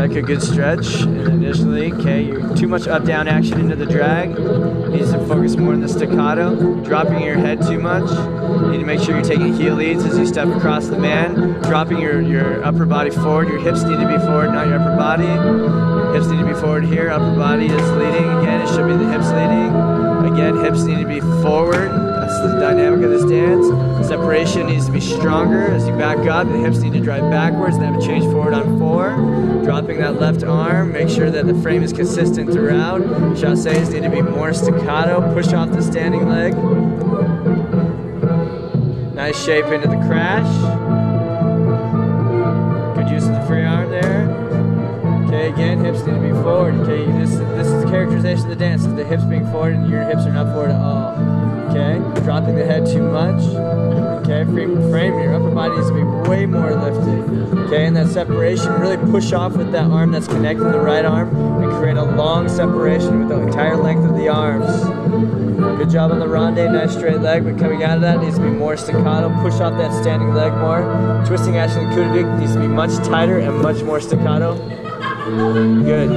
neck, a good stretch initially. Okay, you're too much up-down action into the drag. Needs to focus more on the staccato. Dropping your head too much. You need to make sure you're taking heel leads as you step across the man. Dropping your upper body forward. Your hips need to be forward, not your upper body. Hips need to be forward here. Upper body is leading. Again, it should be the hips leading. Again, hips need to be forward. That's the dynamic of this dance. Separation needs to be stronger as you back up. The hips need to drive backwards and have a change forward on 4. Dropping that left arm. Make sure that the frame is consistent throughout. Chassés need to be more staccato. Push off the standing leg. Nice shape into the crash. Good use of the free arm there. Okay, again, hips need to be forward. Okay, this is the characterization of the dance. Is the hips being forward and your hips are not forward at all. Okay, dropping the head too much. Okay, frame your upper body needs to be way more lifted. Okay, and that separation, really push off with that arm that's connecting the right arm and create a long separation with the entire length of the arms. Good job on the ronde, nice straight leg, but coming out of that needs to be more staccato. Push off that standing leg more. Twisting action in coup de needs to be much tighter and much more staccato. Good.